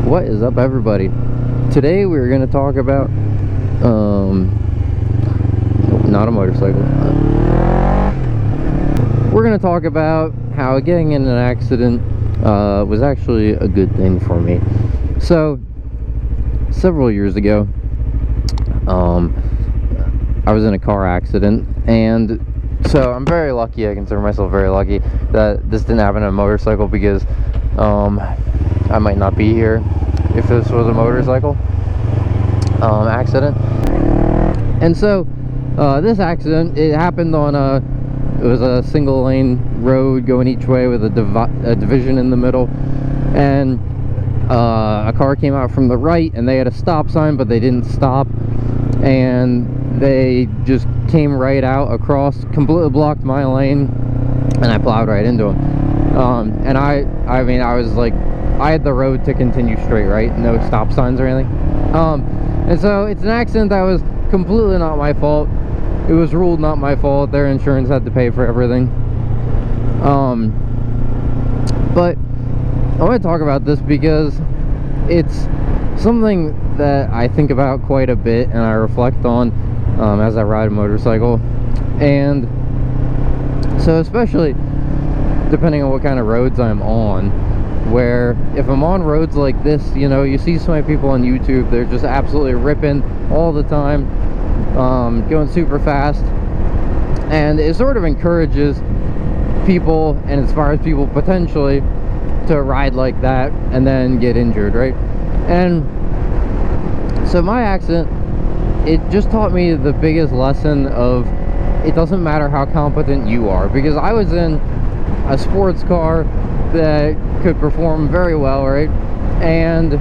What is up, everybody? Today we're going to talk about not a motorcycle. We're going to talk about how getting in an accident was actually a good thing for me. So several years ago, I was in a car accident, and so I'm very lucky. I consider myself very lucky that this didn't happen on a motorcycle, because I might not be here if this was a motorcycle accident. And so this accident, it happened on it was a single lane road going each way with a division in the middle, and a car came out from the right, and they had a stop sign, but they didn't stop, and they just came right out across, completely blocked my lane, and I plowed right into them. And I mean, I was like, I had the road to continue straight, right? No stop signs or anything. And so it's an accident that was completely not my fault. It was ruled not my fault. Their insurance had to pay for everything. But I want to talk about this because it's something that I think about quite a bit and I reflect on as I ride a motorcycle. And so, especially depending on what kind of roads I'm on, where if I'm on roads like this, you know, you see so many people on YouTube, they're just absolutely ripping all the time, going super fast, and it sort of encourages people and inspires people potentially to ride like that and then get injured, right? And so my accident, it just taught me the biggest lesson of it doesn't matter how competent you are, because I was in a sports car that could perform very well, right? And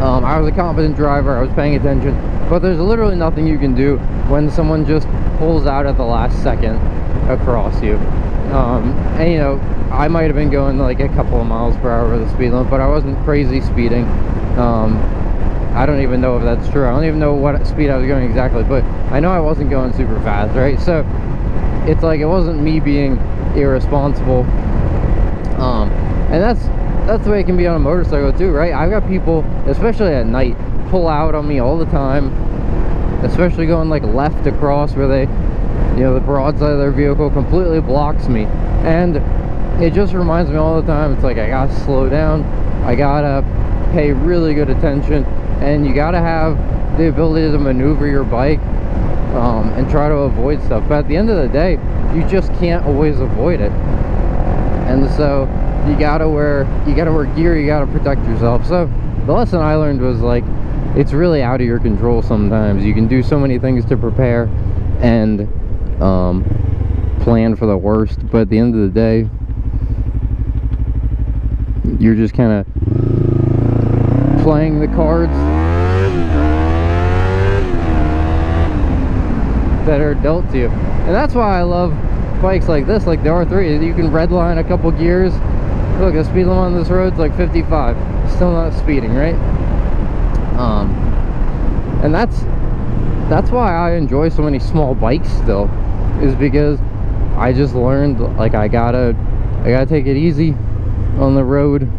I was a competent driver, I was paying attention, but there's literally nothing you can do when someone just pulls out at the last second across you. And you know, I might have been going like a couple of miles per hour with the speed limit, but I wasn't crazy speeding. I don't even know if that's true. I don't even know what speed I was going exactly, but I know I wasn't going super fast, right? So it's like, it wasn't me being irresponsible. And that's the way it can be on a motorcycle too, right? I've got people, especially at night, pull out on me all the time, especially going like left across, where they, you know, the broadside of their vehicle completely blocks me. And it just reminds me all the time, it's like, I gotta slow down, I gotta pay really good attention, and you gotta have the ability to maneuver your bike and try to avoid stuff. But at the end of the day, you just can't always avoid it. And so you gotta wear gear, you gotta protect yourself. So the lesson I learned was, like, it's really out of your control sometimes. You can do so many things to prepare and plan for the worst, but at the end of the day, you're just kind of playing the cards that are dealt to you. And that's why I love bikes like this, like the R3. You can redline a couple gears. Look, the speed limit on this road's like 55. Still not speeding, right? And that's why I enjoy so many small bikes still, is because I just learned, like, I gotta take it easy on the road.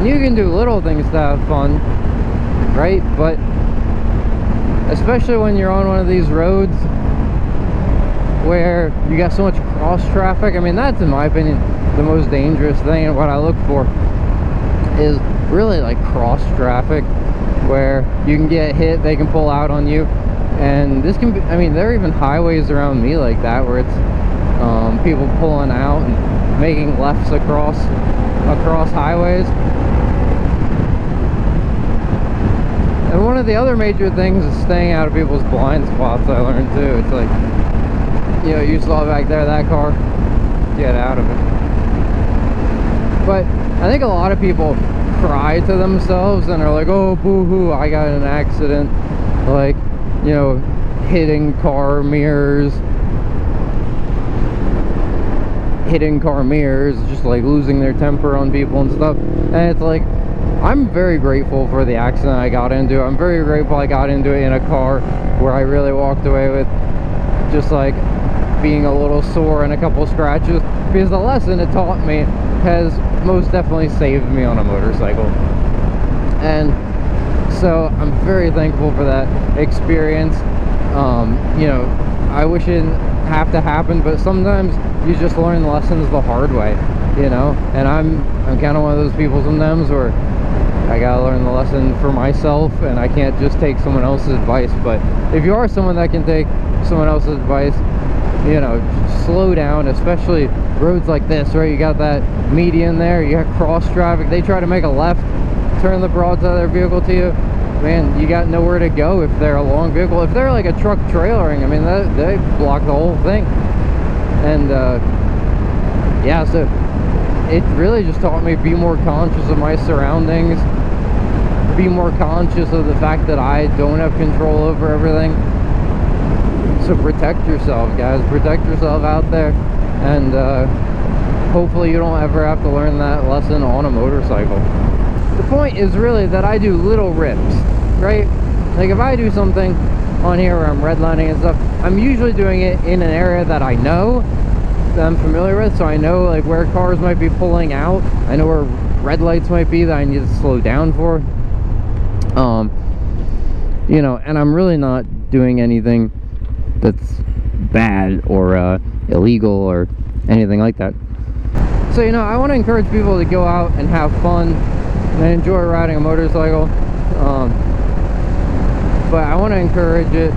You can do little things to have fun, right? But especially when you're on one of these roads where you got so much cross traffic, I mean, that's, in my opinion, the most dangerous thing. And what I look for is really like cross traffic, where you can get hit, they can pull out on you. And this can be, I mean, there are even highways around me like that, where it's people pulling out and making lefts across highways. And one of the other major things is staying out of people's blind spots, I learned too. It's like, you know, you saw back there, that car, get out of it. But I think a lot of people cry to themselves and are like, oh, boo-hoo, I got in an accident. Like, you know, hitting car mirrors, just like losing their temper on people and stuff. And it's like, I'm very grateful for the accident I got into. I'm very grateful I got into it in a car where I really walked away with just like being a little sore and a couple scratches, because the lesson it taught me has most definitely saved me on a motorcycle. And so I'm very thankful for that experience. You know, I wish it didn't have to happen, but sometimes you just learn lessons the hard way, you know. And I'm kind of one of those people sometimes where I gotta learn the lesson for myself, and I can't just take someone else's advice. But if you are someone that can take someone else's advice, you know, slow down, especially roads like this, right? You got that median there, you got cross traffic, they try to make a left, turn the broadside of their vehicle to you, man, you got nowhere to go if they're a long vehicle. If they're like a truck trailering, I mean, they block the whole thing. And yeah, so it really just taught me to be more conscious of my surroundings, be more conscious of the fact that I don't have control over everything. So protect yourself, guys. Protect yourself out there, and hopefully you don't ever have to learn that lesson on a motorcycle. The point is really that I do little rips, right? Like if I do something on here where I'm redlining and stuff, I'm usually doing it in an area that I know, that I'm familiar with, so I know like where cars might be pulling out, I know where red lights might be that I need to slow down for. You know, and I'm really not doing anything that's bad or illegal or anything like that. So, you know, I want to encourage people to go out and have fun and enjoy riding a motorcycle, but I want to encourage it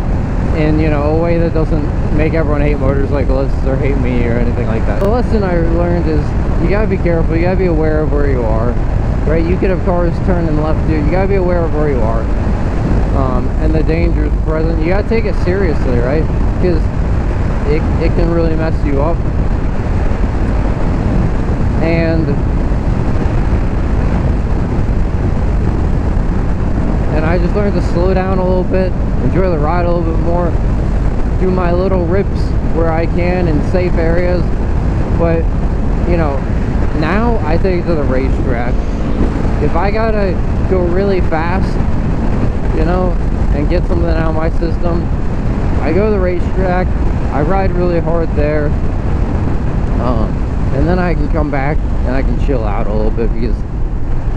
in, you know, a way that doesn't make everyone hate motorcyclists or hate me or anything like that. The lesson I learned is you gotta be careful, you gotta be aware of where you are, right? You could have cars turning left you, you gotta be aware of where you are, and the dangers present. You gotta take it seriously, right? Because it can really mess you up. And I just learned to slow down a little bit, enjoy the ride a little bit more, do my little rips where I can in safe areas. But, you know, now I take it to the racetrack. If I gotta go really fast, you know, and get something out of my system, I go to the racetrack, I ride really hard there, and then I can come back and I can chill out a little bit,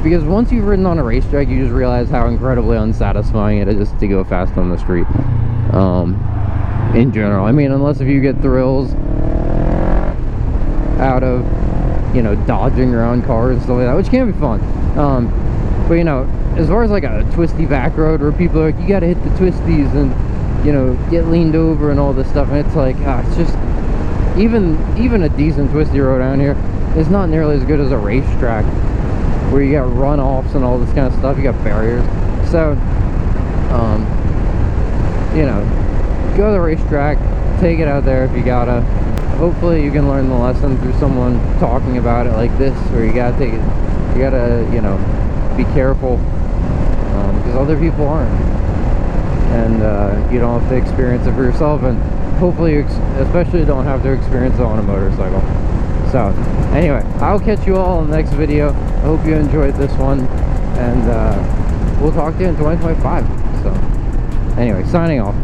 because once you've ridden on a racetrack, you just realize how incredibly unsatisfying it is to go fast on the street, in general. I mean, unless if you get thrills out of, you know, dodging around cars and stuff like that, which can be fun. But, you know, as far as like a twisty back road where people are like, you gotta hit the twisties and, you know, get leaned over and all this stuff, and it's like, it's just, even a decent twisty road down here is not nearly as good as a racetrack where you got runoffs and all this kind of stuff. You got barriers. So, you know, go to the racetrack, take it out there if you gotta. Hopefully you can learn the lesson through someone talking about it like this, where you gotta take it, you gotta, you know, be careful, because other people aren't, and you don't have to experience it for yourself, and hopefully you especially don't have to experience it on a motorcycle. So anyway, I'll catch you all in the next video. I hope you enjoyed this one, and we'll talk to you in 2025. So anyway, signing off.